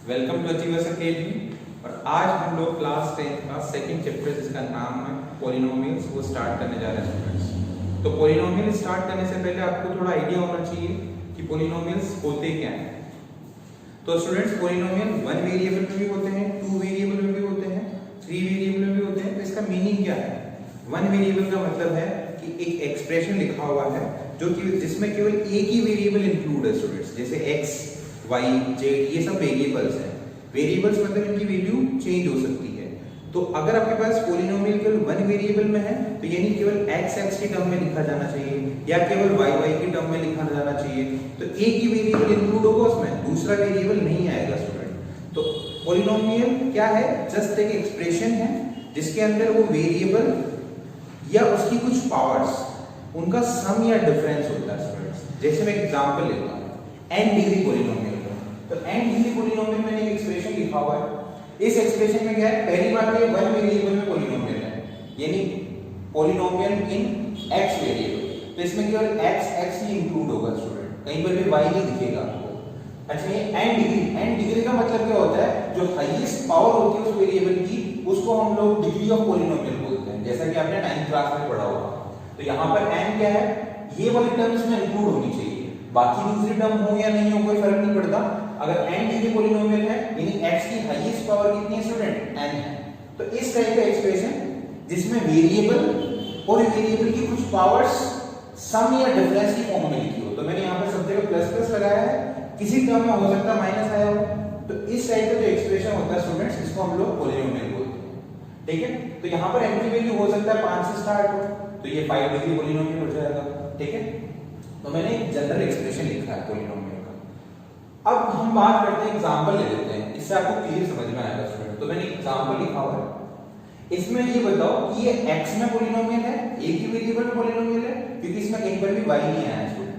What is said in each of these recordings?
Welcome to achievers academy. और आज हम लोग क्लास 10 का सेकंड चैप्टर जिसका नाम है पॉलिनोमियल्स वो स्टार्ट करने जा रहे हैं स्टूडेंट्स। तो पॉलिनोमियल स्टार्ट करने से पहले आपको थोड़ा आइडिया होना चाहिए कि पॉलिनोमियल्स होते क्या हैं। तो स्टूडेंट्स पॉलिनोमियल 1 वेरिएबल में भी होते हैं, 2 वेरिएबल में भी होते हैं, 3 वेरिएबल में भी होते हैं। तो इसका मीनिंग क्या है? 1 वेरिएबल का मतलब है कि एक एक्सप्रेशन लिखा हुआ है जो कि जिसमें केवल एक ही वेरिएबल इंक्लूड है स्टूडेंट्स, जैसे x y z ये सब वेरिएबल्स हैं। वेरिएबल्स मतलब इनकी वैल्यू चेंज हो सकती है। तो अगर आपके पास पॉलिनोमियल केवल 1 वेरिएबल में है तो यानी केवल x की टर्म में लिखा जाना चाहिए या केवल y की टर्म में लिखा जाना चाहिए। तो एक ही वेरिएबल इंक्लूड होगा उसमें, दूसरा वेरिएबल नहीं आएगा स्टूडेंट। तो पॉलिनोमियल क्या है? जस्ट एक एक्सप्रेशन है जिसके अंदर वो वेरिएबल या उसकी कुछ पावर्स उनका सम या डिफरेंस होता है स्टूडेंट्स। जैसे मैं एग्जांपल लेता हूं n डिग्री पॉलिनोमियल का। तो n डिग्री पॉलिनोमियल में एक एक्सप्रेशन लिखा हुआ है। इस एक्सप्रेशन में क्या है? पहली बात ये 1 वेरिएबल में पॉलिनोमियल है, यानी पॉलिनोमियल इन x वेरिएबल। तो इसमें केवल x ही इंक्लूड होगा स्टूडेंट, कहीं पर भी y नहीं दिखेगा आपको। अच्छा, ये n डिग्री का मतलब क्या होता है? जो हाईएस्ट पावर होती है उस वेरिएबल की उसको हम लोग डिग्री ऑफ पॉलिनोमियल बोलते हैं, जैसा कि आपने 9th क्लास में पढ़ा होगा। तो यहाँ पर n क्या है? ये वाली टर्म इसमें इंक्लूड होनी चाहिए, बाकी दूसरी टर्म हो या नहीं हो कोई फर्क नहीं पड़ता। अगर n डिग्री पॉलिनोमियल है यानी x की हाईएस्ट पावर कितनी है स्टूडेंट? n है। तो इस टाइप का एक्सप्रेशन जिसमें वेरिएबल और वेरिएबल की कुछ पावर्स सम या डिफरेंस की फॉर्म में लिखी हो। तो मैंने यहाँ पर सब जगह प्लस प्लस लगाया है, किसी टर्म में हो सकता है माइनस आया हो। तो इस टाइप का जो एक्सप्रेशन होता है स्टूडेंट्स इसको हम लोग पॉलिनोमियल बोलते हैं, ठीक है। तो यहाँ पर n की वैल्यू हो सकता है 5 से स्टार्ट हो, तो ये 5 डिग्री पॉलिनोमियल हो जाएगा, ठीक है। तो मैंने एक जनरल एक्सप्रेशन लिखा है पॉलिनोमियल का। अब हम बात करते हैं, एग्जांपल ले लेते हैं, इससे आपको क्लियर समझ में आएगा स्टूडेंट। तो मैंने एग्जांपल लिखा हुआ है, इसमें ये बताओ कि ये x में पॉलिनोमियल है, एक ही वेरिएबल में पॉलिनोमियल है, क्योंकि इसमें एक बार भी y नहीं आया स्टूडेंट।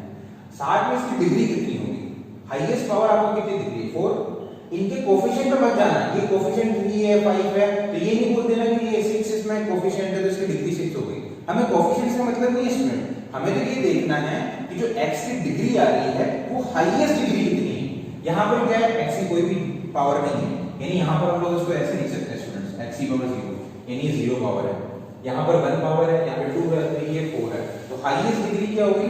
साथ में इसकी डिग्री कितनी होगी? हाईएस्ट पावर आपको कितनी दिख रही है? 4। इनके कोफिशिएंट पे मत जाना, ये कोफिशिएंट 3 है 5 है, तो ये नहीं बोल देना कि ये 6 इसमें कोफिशिएंट है तो इसकी डिग्री 6 हो गई। हमें कोफिशिएंट से मतलब नहीं है स्टूडेंट, हमें तो ये देखना है कि जो x की डिग्री आ रही है वो हाईएस्ट डिग्री कितनी है। यहाँ पर क्या है? x की कोई भी पावर नहीं है, यानी यहाँ पर हम लोग इसको ऐसे लिख सकते हैं स्टूडेंट्स, x की पावर 0 यानी 0 पावर है। यहाँ पर 1 पावर है, यहाँ पर 2 है, 3 है, 4 है। तो हाईएस्ट डिग्री क्या होगी?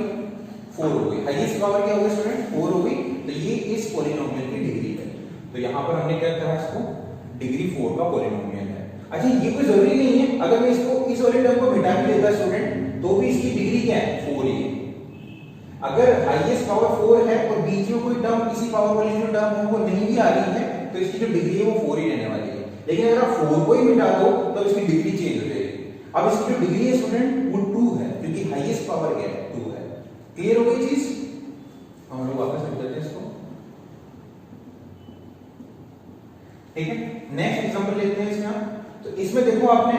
4 हो गई। हाईएस्ट पावर क्या होगी स्टूडेंट? 4 हो गई। तो ये इस पॉलिनोमियल की डिग्री है। तो यहाँ पर हमने क्या कहा? इसको डिग्री 4 का पॉलिनोमियल है। अच्छा, ये कोई जरूरी नहीं है, अगर मैं इसको इस वाले टर्म को मिटा भी देता स्टूडेंट तो भी इसकी डिग्री क्या है? 4 ही है। अगर हाईएस्ट पावर 4 है और बीच में कोई टर्म किसी पावर वाली जो टर्म है वो नहीं भी आ रही है तो इसकी जो डिग्री है वो 4 ही रहने वाली है। लेकिन अगर आप 4 को ही मिटा दो तो इसकी डिग्री चेंज हो जाएगी। अब इसकी जो डिग्री है स्टूडेंट वो 2 है, क्योंकि हाईएस्ट पावर क्या है? 2 है। क्लियर हो गई चीज? हम लोग वापस लिख देते हैं इसको, ठीक है। नेक्स्ट एग्जांपल लेते हैं इसमें। तो इसमें देखो आपने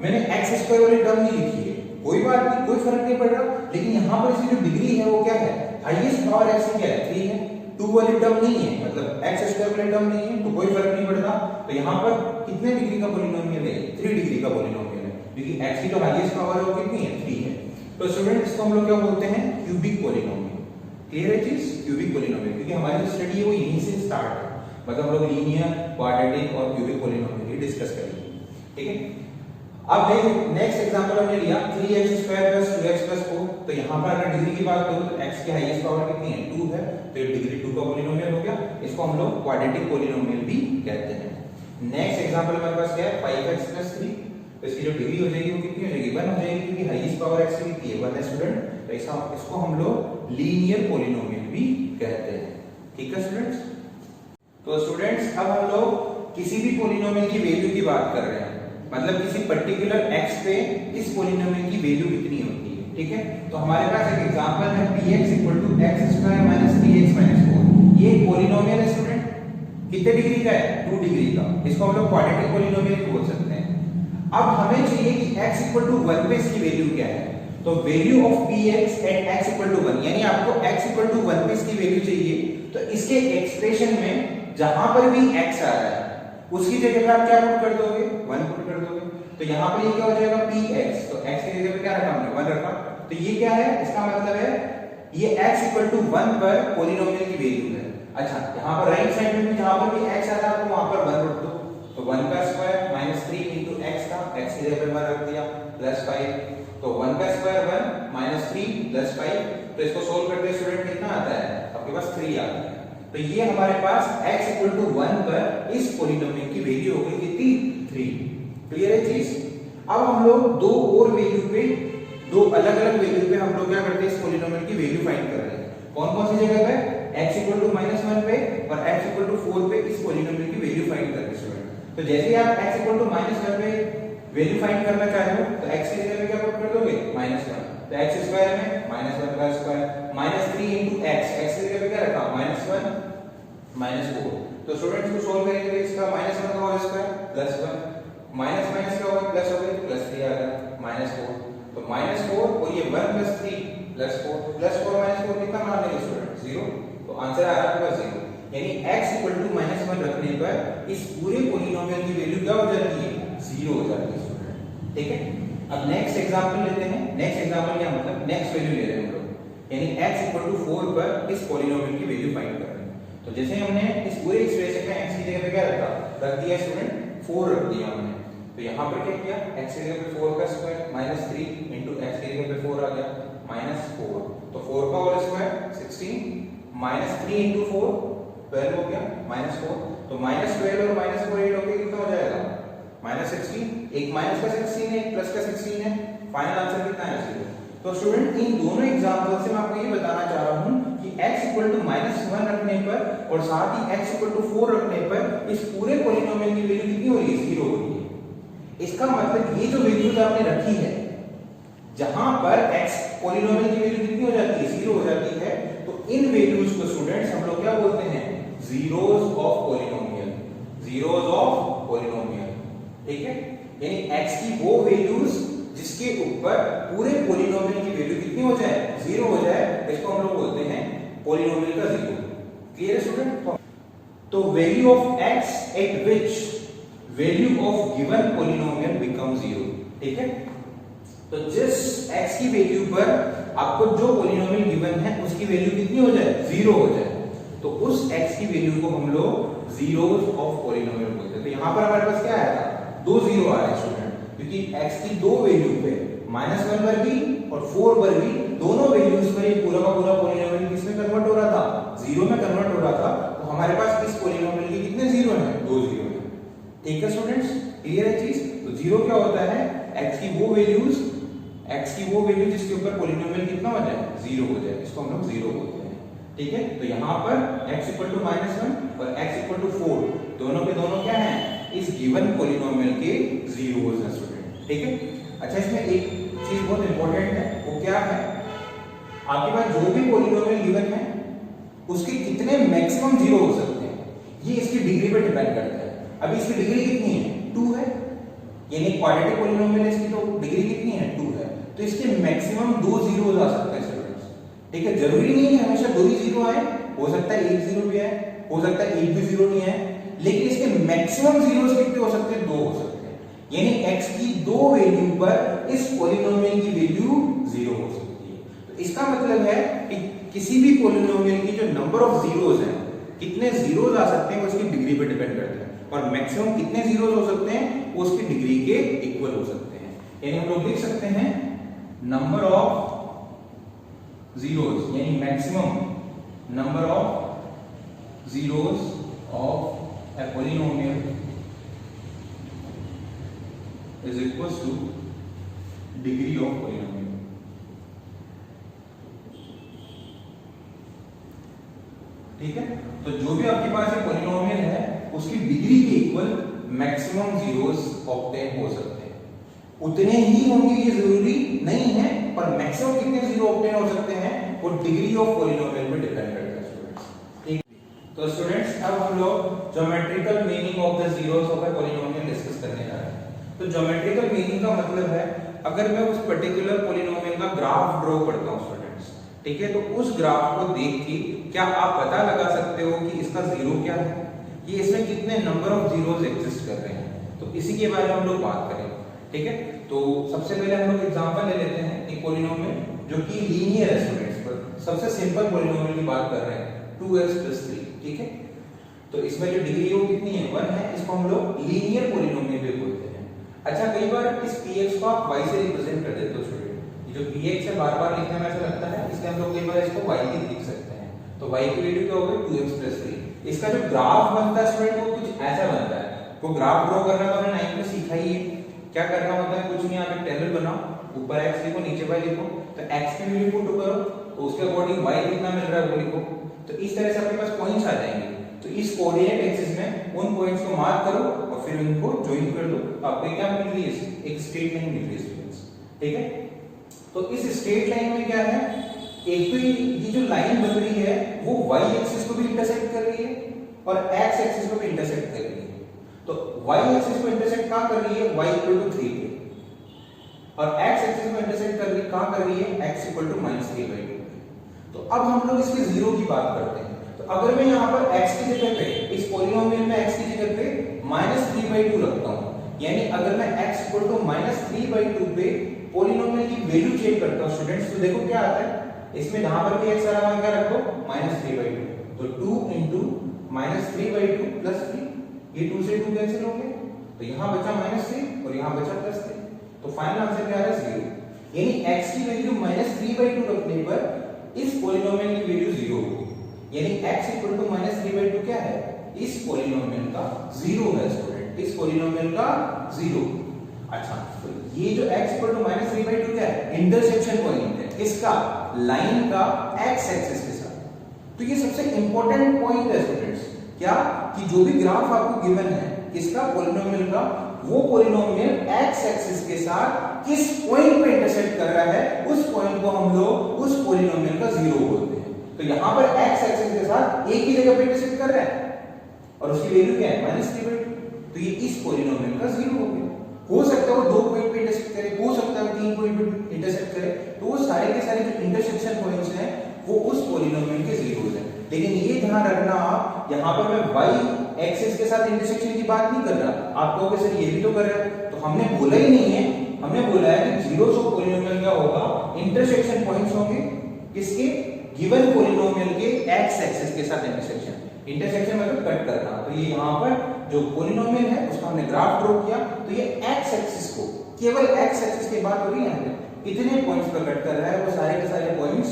मैंने x² वाली टर्म नहीं लिखी है, कोई बात नहीं, कोई फर्क नहीं पड़ रहा। लेकिन यहाँ पर इसकी जो डिग्री है वो क्या है? हाईएस्ट पावर x की क्या है? 3 है। 2 वाली टर्म नहीं है, मतलब x² वाली टर्म नहीं है, तो कोई फर्क नहीं पड़ता। तो यहाँ पर कितने डिग्री का पॉलिनोमियल है? 3 डिग्री का पॉलिनोमियल है, क्योंकि x की जो हाईएस्ट पावर है वो कितनी है? 3 है। तो स्टूडेंट इसको हम लोग क्या बोलते हैं? Cubic polynomial. क्लियर है चीज? क्यूबिक पॉलिनोमियल, क्योंकि हमारी जो स्टडी है वो यहीं से स्टार्ट है, मतलब हम लोग लीनियर, क्वाड्रेटिक और क्यूबिक पॉलिनोमियल ही डिस्कस करेंगे, ठीक है। अब नेक्स्ट एग्जांपल हमने लिया 3x² + 2x + 4। तो यहाँ पर अगर डिग्री की बात करूँ तो x की हाईएस्ट पावर कितनी है? 2 है, तो ये डिग्री 2 का पॉलिनोमियल हो गया। इसको हम लोग क्वाड्रेटिक पॉलिनोमियल भी कहते हैं। नेक्स्ट एग्जांपल हमारे पास क्या है? 5x + 3। तो इसकी जो डिग्री हो जाएगी वो कितनी हो जाएगी? 1 हो जाएगी, क्योंकि हाईएस्ट पावर x की कितनी है? 1 है स्टूडेंट। तो इसको हम लोग लीनियर पॉलिनोमियल भी कहते हैं, ठीक है स्टूडेंट्स। तो स्टूडेंट्स अब हम लोग किसी भी पॉलिनोमियल की वैल्यू की बात कर रहे हैं, मतलब किसी पर्टिकुलर x पे इस पॉलिनोमियल की वैल्यू कितनी होती है, ठीक है। तो हमारे पास एक एग्जांपल है px = x² - 3x - 4। ये एक पॉलिनोमियल है स्टूडेंट, कितने डिग्री का है? 2 डिग्री का। इसको हम लोग क्वाड्रेटिक पॉलिनोमियल भी बोल सकते हैं। अब हमें चाहिए कि x = 1 पे इसकी वैल्यू क्या है। तो value of px at x = 1, यानी आपको x = 1 पे इसकी वैल्यू चाहिए। तो इसके एक्सप्रेशन में जहां पर भी x आ रहा है उसकी जगह पे आप क्या पुट कर दोगे? 1 पुट कर दोगे। तो यहाँ पर ये क्या हो जाएगा? px। तो x की जगह पे क्या रखा हमने? 1 रखा। तो ये क्या है? इसका मतलब है ये x = 1 पर पॉलिनोमियल की वैल्यू है। अच्छा, यहाँ पर राइट साइड में भी जहां पर भी x आ रहा प्लस 5, तो इसको सोल्व करते हैं स्टूडेंट कितना आता है आपके पास 3 आता है। तो ये हमारे पास x इक्वल टू 1 पर इस पॉलिनोमियल की वैल्यू हो गई कितनी 3। क्लियर है चीज। अब हम लोग दो और वैल्यू पे, दो अलग अलग वैल्यू पे हम लोग क्या करते हैं इस पॉलिनोमियल की वैल्यू फाइंड कर रहे हैं। कौन कौन सी जगह पे x इक्वल टू -1 पे और x इक्वल टू 4 पे इस पॉलिनोमियल की वैल्यू फाइंड कर रहे हैं। तो जैसे ही आप x इक्वल टू -1 पे वैल्यू फाइंड करना चाहे हो तो x की जगह पे क्या पुट कर दोगे -1, तो x स्क्वायर में -1 का स्क्वायर -3 इनटू x, x की जगह पे क्या रखा -1 -4। तो स्टूडेंट्स को सोल्व करेंगे तो इसका -1 का होल स्क्वायर +1 माइनस माइनस क्या होगा प्लस हो गया +3 आ गया -4, तो -4 और ये 1 + 3 +4 -4 कितना मान लेंगे स्टूडेंट 0, तो आंसर आ रहा है आपके पास 0। यानी x -1 रखने पर इस पूरे पॉलिनोमियल की वैल्यू क्या हो जाती है 0 हो जाती है स्टूडेंट। ठीक है, अब नेक्स्ट एग्जांपल लेते हैं। नेक्स्ट एग्जांपल क्या मतलब नेक्स्ट वैल्यू ले रहे हैं हम लोग, यानी x 4 पर इस पॉलिनोमियल की वैल्यू फाइंड कर रहे हैं। तो जैसे हमने इस पूरे एक्सप्रेशन में x की जगह पे क्या रख दिया स्टूडेंट 4 रख दिया हमने, तो यहाँ पर क्या किया x की जगह पे 4 का स्क्वायर -3 इनटू x की जगह पे 4 आ गया -4, तो 4 का होल स्क्वायर 16 -3 इनटू 4 12 हो गया -4, तो -12 और -4 ऐड होके कितना हो जाएगा -16, एक माइनस का 16 है एक प्लस का 16 है, फाइनल आंसर कितना है 0। तो स्टूडेंट इन दोनों एग्जांपल से मैं आपको ये बताना चाह रहा हूं कि x -1 रखने पर और साथ ही x 4 रखने पर इस पूरे पॉलिनोमियल की वैल्यू कितनी हो रही है 0 हो रही है। इसका मतलब ये जो वैल्यूज आपने रखी है जहां पर x पॉलिनोमियल की वैल्यू कितनी हो जाती है 0 हो जाती है, तो इन वैल्यूज को स्टूडेंट्स हम लोग क्या बोलते हैं zeros of polynomial, zeros of polynomial. ठीक है, यानी x की वो वैल्यूज जिसके ऊपर पूरे पॉलिनोमियल की वैल्यू कितनी हो जाए 0 हो जाए, इसको हम लोग बोलते हैं पॉलिनोमियल का जीरो। क्लियर है स्टूडेंट। तो value of x eight which value of given polynomial become 0। ठीक है, तो जिस x की वैल्यू पर आपको जो पॉलिनोमियल गिवन है उसकी वैल्यू कितनी हो जाए 0 हो जाए, तो उस x की वैल्यू को हम लोग जीरोस ऑफ पॉलिनोमियल बोलते हैं। तो यहां पर हमारे पास क्या आया था 2 0 आ रहे हैं स्टूडेंट, क्योंकि x की दो वैल्यू पे -1 पर भी और 4 पर भी दोनों वैल्यूज पर ये पूरा का पूरा पॉलिनोमियल किसमें कन्वर्ट हो रहा था 0 में कन्वर्ट हो रहा था, तो हमारे पास इस पॉलिनोमियल के कितने 0 हैं 2 0 हैं। ठीक है स्टूडेंट्स, क्लियर है चीज। तो 0 क्या होता है x की वो वैल्यू जिसके ऊपर पॉलिनोमियल कितना हो जाए 0 हो जाए, इसको हम लोग 0 बोलते हैं। ठीक है, तो यहां पर x -1 और x 4 दोनों के दोनों क्या हैं इस गिवन पॉलिनोमियल के जीरोस हैं स्टूडेंट। ठीक है, अच्छा इसमें एक चीज बहुत इंपॉर्टेंट है, वो क्या है आपके पास जो भी पॉलिनोमियल गिवन है उसके कितने मैक्सिमम 0 हो सकते हैं ये इसकी डिग्री पे डिपेंड करता है। अभी इसकी डिग्री कितनी है 2 है, यानी क्वाड्रेटिक पॉलिनोमियल है, इसकी तो डिग्री कितनी है 2 है, तो इसके मैक्सिमम 2 0 आ सकते हैं स्टूडेंट्स। ठीक है, जरूरी नहीं है हमेशा 2 ही 0 आए, हो सकता है 1 0 भी आए, हो सकता है 1 भी 0 नहीं आए, लेकिन इसके मैक्सिमम जीरोस कितने हो सकते हैं 2 हो सकते हैं। यानी x की दो वैल्यू पर इस पॉलिनोमियल की वैल्यू 0 हो सकती है। तो इसका मतलब है कि किसी भी पॉलिनोमियल की जो नंबर ऑफ जीरोस हैं कितने जीरोस आ सकते हैं वो उसकी डिग्री पे डिपेंड करता है, और मैक्सिमम कितने जीरोस हो सकते हैं वो उसकी डिग्री के इक्वल हो सकते हैं। यानी हम लोग लिख सकते हैं नंबर ऑफ जीरोस यानी maximum number of zeros of a polynomial is equals to degree of polynomial। ठीक है, तो जो भी आपके पास ये पॉलिनोमियल है उसकी डिग्री के इक्वल मैक्सिमम जीरोस ऑब्टेन हो सकते हैं। उतने ही होंगे ये जरूरी नहीं है, पर मैक्सिमम कितने जीरो ऑब्टेन हो सकते हैं वो डिग्री ऑफ पॉलिनोमियल पे डिपेंड करता है। तो स्टूडेंट्स अब हम लोग geometrical meaning of the zeros of a polynomial discuss करने जा रहे हैं। तो ज्योमेट्रिकल मीनिंग का मतलब है अगर मैं उस पर्टिकुलर पॉलिनोमियल का ग्राफ ड्रॉ करता हूं स्टूडेंट्स, ठीक है, तो उस ग्राफ को देख के क्या आप पता लगा सकते हो कि इसका जीरो क्या है, ये इसमें कितने नंबर ऑफ जीरोस एग्जिस्ट कर रहे हैं, तो इसी के बारे में हम लोग बात करेंगे। ठीक है, तो सबसे पहले हम लोग एग्जांपल ले लेते हैं एक पॉलिनोमियल जो कि लीनियर है स्टूडेंट्स, पर सबसे सिंपल पॉलिनोमियल की बात कर रहे हैं 2x + 3। ठीक है, तो इसमें जो डिग्री वो कितनी है 1 है, इसको हम लोग लीनियर पॉलिनोमियल भी बोलते हैं। अच्छा, कई बार इस px को आप y से रिप्रेजेंट कर देते हो स्टूडेंट, जो px है बार बार लिखने में ऐसा लगता है, इसलिए हम लोग कई बार इसको y भी लिख सकते हैं। तो y की वैल्यू क्या होगी 2x + 3। इसका जो ग्राफ बनता है स्टूडेंट वो कुछ ऐसा बनता है। वो ग्राफ ड्रॉ करना तो हमने 9th में सीखा ही है। क्या करना होता है, कुछ नहीं, आप एक टेबल बनाओ, ऊपर x लिखो नीचे y लिखो, तो x की वैल्यू पुट करो तो उसके अकॉर्डिंग y कितना मिल रहा है वो लिखो। तो इस तरह से आपके पास पॉइंट्स आ जाएंगे। तो इस कोऑर्डिनेट एक्सिस में उन पॉइंट्स को मार्क करो और फिर उनको ज्वाइन कर दो, आपको क्या मिल रही है, एक स्ट्रेट लाइन मिल रही है स्टूडेंट्स। ठीक है, तो इस स्ट्रेट लाइन में क्या है, एक तो ये जो लाइन बन रही है वो y एक्सिस को भी इंटरसेक्ट कर रही है और x एक्सिस को भी इंटरसेक्ट कर रही है। तो y एक्सिस को इंटरसेक्ट कहां कर रही है, y = 3 पे, और x एक्सिस को इंटरसेक्ट कर रही है कहां कर रही है, x = -3/2। तो अब हम लोग इसके जीरो की बात करते हैं। तो अगर मैं यहां पर x की जगह पे, इस पॉलिनोमियल में x की जगह पे -3/2 रखता हूं, यानी अगर मैं x = -3/2 पे पॉलिनोमियल की वैल्यू चेक करता हूं स्टूडेंट्स, तो देखो क्या आता है, इसमें जहां पर भी x आ रहा है क्या रखो, -3/2। तो 2 * -3/2 + 3, ये 2 से 2 कैंसिल हो गए, तो यहां बचा -3 और यहां बचा +3। तो फाइनल आंसर क्या आ रहा है, 0। यानी x की वैल्यू -3/2 रखने पर इस पॉलिनोमियल की वैल्यू 0 होगी, यानी x = -3/2 क्या है, इस पॉलिनोमियल का 0 है स्टूडेंट, इस पॉलिनोमियल का 0। अच्छा, तो ये जो x = -3/2 क्या है, इंटरसेक्शन पॉइंट है किसका, लाइन का x एक्सिस के साथ। तो ये सबसे इंपॉर्टेंट पॉइंट है स्टूडेंट्स, क्या कि जो भी ग्राफ आपको गिवन है किसका, पॉलिनोमियल का, वो पॉलिनोमियल x एक्सिस के साथ किस पॉइंट पे इंटरसेक्ट कर रहा है, उस पॉइंट को हम लोग उस पॉलिनोमियल का 0 बोलते हैं। तो यहां पर x एक्सिस के साथ एक ही जगह पे इंटरसेक्ट कर रहा है और उसकी वैल्यू क्या है, -3/2। तो ये इस पॉलिनोमियल का 0 हो गया। हो सकता है वो 2 पॉइंट पे इंटरसेक्ट करे, हो सकता है 3 पॉइंट पे इंटरसेक्ट करे, तो वो सारे के सारे जो इंटरसेक्शन पॉइंट्स हैं वो उस पॉलिनोमियल के 0 हैं। लेकिन ये ध्यान रखना आप, यहां पर मैं y एक्सिस के साथ इंटरसेक्शन की बात नहीं कर रहा। आप कहोगे सर ये भी तो कर रहे हैं, तो हमने बोला ही नहीं है, हमने बोला है कि जीरोस ऑफ पॉलिनोमियल क्या होगा, इंटरसेक्शन पॉइंट्स होंगे किसके, गिवन पॉलिनोमियल के x एक्सिस के साथ इंटरसेक्शन। इंटरसेक्शन मतलब कट करना। तो ये यहां पर जो पॉलिनोमियल है उसका हमने ग्राफ ड्रॉ किया, तो ये x एक्सिस को, केवल x एक्सिस की बात हो रही है, यहां पे कितने पॉइंट्स पर कट कर रहा है, वो सारे के सारे पॉइंट्स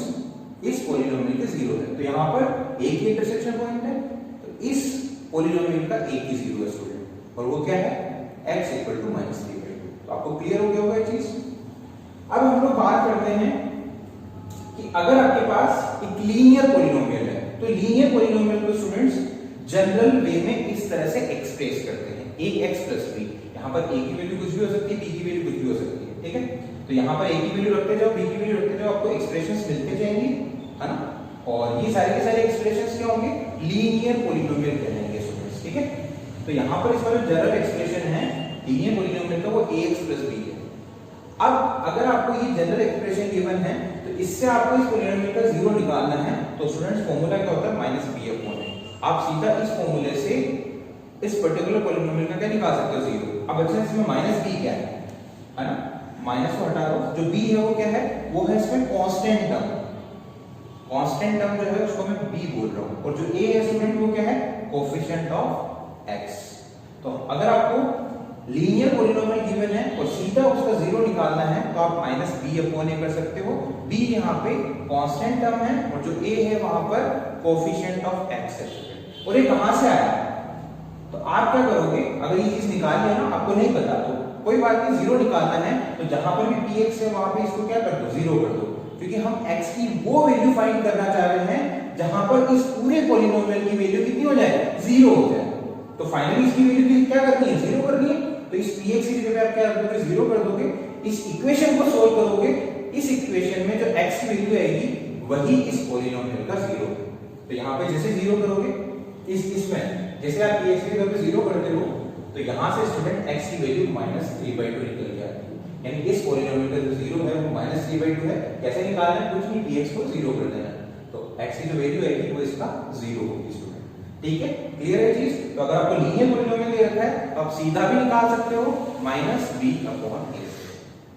इस पॉलिनोमियल के 0 है। तो यहां पर एक ही इंटरसेक्शन पॉइंट है, तो इस पॉलिनोमियल का एक ही 0 है स्टूडेंट, और वो क्या है, x = -3/2। तो आपको क्लियर हो गया होगा ये चीज। अब हम लोग बात करते हैं कि अगर आपके पास एक लीनियर पॉलिनोमियल है, तो लीनियर पॉलिनोमियल को स्टूडेंट्स जनरल वे में इस तरह से एक्सप्रेस करते हैं, ax + b। यहां पर a की वैल्यू कुछ भी हो सकती है, b की वैल्यू कुछ भी हो सकती है, ठीक है। तो यहां पर a की वैल्यू रखते जाओ, b की वैल्यू रखते जाओ, आपको एक्सप्रेशंस मिलते जाएंगी, है ना। और ये सारे के सारे एक्सप्रेशंस क्या होंगे, लीनियर पॉलिनोमियल कहलाएंगे स्टूडेंट्स, ठीक है। तो यहां पर इसका जो जनरल एक्सप्रेशन है लीनियर पॉलिनोमियल का, वो ax + b है। अब अगर आपको ये जनरल एक्सप्रेशन गिवन है, तो इससे आपको इस पॉलिनोमियल का 0 निकालना है। तो स्टूडेंट्स फॉर्मूला क्या होता है, -b/a। आप सीधा इस फॉर्मूले से इस पर्टिकुलर पॉलिनोमियल का क्या निकाल सकते हो, 0। अब अच्छा इसमें -b क्या है ना, माइनस को हटा दो, जो b है वो क्या है, वो है इसमें कांस्टेंट टर्म। कांस्टेंट टर्म जो है उसको मैं b बोल रहा हूं, और जो a है स्टूडेंट वो क्या है, कोएफिशिएंट ऑफ x। तो अगर आपको लीनियर पॉलिनोमियल गिवन है और सीधा उसका 0 निकालना है, तो आप -b/a कर सकते हो। b यहां पे कांस्टेंट टर्म है और जो a है वहां पर कोएफिशिएंट ऑफ x है। और ये कहां से आया, तो आप क्या करोगे, अगर ये चीज निकालनी है ना, आपको नहीं पता तो कोई बात नहीं, 0 निकालना है तो जहां पर भी px है वहां पे इसको क्या कर दो, 0 कर दो, क्योंकि हम x की वो वैल्यू फाइंड करना चाह रहे हैं जहां पर इस पूरे पॉलिनोमियल की वैल्यू कितनी हो जाए, 0 हो जाए। तो फाइनली इसकी वैल्यू क्या करनी है, 0 करनी है। तो इस px की जगह पे आप क्या कर दोगे, 0 कर दोगे। इस इक्वेशन को सोल्व करोगे, इस इक्वेशन में जो x की वैल्यू आएगी वही इस पॉलिनोमियल का 0। तो यहां पे जैसे 0 करोगे, इसमें जैसे आप px की जगह पे 0 करते हो, तो यहां से स्टूडेंट x की वैल्यू -3/2 निकल जाती है। यानी इस पॉलिनोमियल का जो 0 है वो -3/2 है। कैसे निकालना है, कुछ नहीं, px को 0 कर देना है, तो x की जो वैल्यू आएगी वो इसका 0 होगी स्टूडेंट, ठीक है। क्लियर है चीज। तो अगर आपको लीनियर पॉलिनोमियल दे रखा है तो आप सीधा भी निकाल सकते हो, -b/a,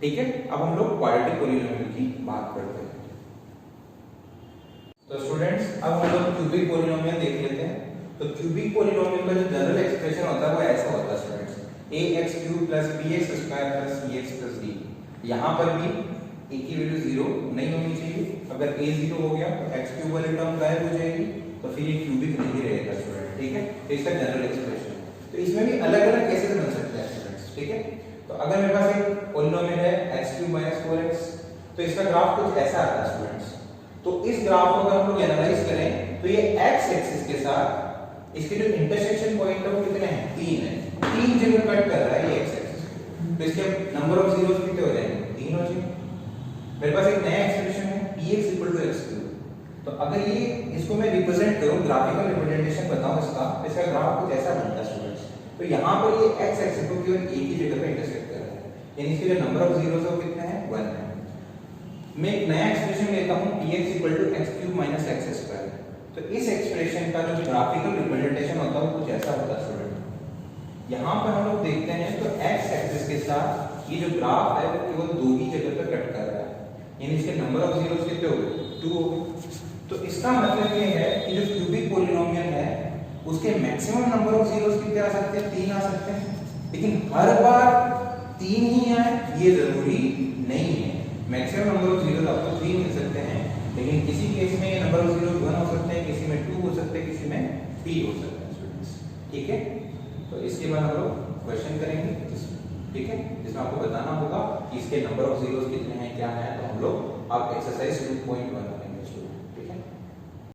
ठीक है। अब हम लोग क्वाड्रेटिक पॉलिनोमियल की बात करते हैं। तो स्टूडेंट्स अब हम लोग क्यूबिक पॉलिनोमियल देख लेते हैं। तो क्यूबिक पॉलिनोमियल का जो जनरल एक्सप्रेशन होता है वो ऐसा होता है students, ax³ + bx² + cx + d। यहां पर भी a की वैल्यू 0 नहीं होनी चाहिए। अगर a 0 हो गया तो x क्यूब वाली टर्म गायब हो जाएगी, तो फिर ये क्यूबिक नहीं रहेगा स्टूडेंट, ठीक है। तो इसका जनरल एक्सप्रेशन, तो इसमें भी अलग अलग केसेस बन सकते हैं स्टूडेंट्स, ठीक है। तो अगर मेरे पास एक पॉलिनोमियल है x³ - 4x, तो इसका ग्राफ कुछ ऐसा आता है स्टूडेंट्स। तो इस ग्राफ को अगर हम लोग एनालाइज करें तो ये x एक्सिस के साथ इसके जो इंटरसेक्शन पॉइंट है वो कितने हैं, 3 है, 3 जगह कट कर रहा है ये x एक्सिस को, तो इसके नंबर ऑफ जीरोस कितने हो जाएंगे, 3 हो जाएंगे। मेरे पास एक नया एक्सप्रेशन है px = x³। तो अगर ये इसको मैं रिप्रेजेंट करूं, ग्राफिकल रिप्रेजेंटेशन बताऊं इसका, तो इसका ग्राफ कुछ ऐसा बनता है स्टूडेंट्स। तो यहां पर ये x एक्सिस को केवल एक ही जगह पे इंटरसेक्ट कर रहा है, यानी इसके जो नंबर ऑफ जीरोस है वो कितने हैं, 1 है। मैं एक नया एक्सप्रेशन लेता हूं px = x³ - x²। तो इस एक्सप्रेशन का जो ग्राफिकल रिप्रेजेंटेशन होता है वो कुछ ऐसा होता है स्टूडेंट। यहां पर हम लोग देखते हैं तो x एक्सिस के साथ ये जो ग्राफ है वो केवल 2 ही जगह पर कट कर रहा है, यानी इसके नंबर ऑफ जीरोस कितने हो गए, 2 हो गए। तो इसका मतलब ये है कि जो क्यूबिक पॉलिनोमियल है उसके मैक्सिमम नंबर ऑफ जीरोस कितने आ सकते हैं, 3 आ सकते हैं। लेकिन हर बार 3 ही आए ये जरूरी नहीं है, मैक्सिमम नंबर ऑफ जीरोस आपको 3 मिल सकते हैं, लेकिन किसी केस में ये नंबर ऑफ जीरोस 1 हो सकते हैं, किसी में 2 हो सकते हैं, किसी में 3 हो सकते हैं स्टूडेंट्स, ठीक है। तो इसके बाद हम लोग क्वेश्चन करेंगे, ठीक है, जिसमें आपको बताना होगा कि इसके नंबर ऑफ जीरोस कितने हैं, क्या है। तो हम लोग आप एक्सरसाइज 2.1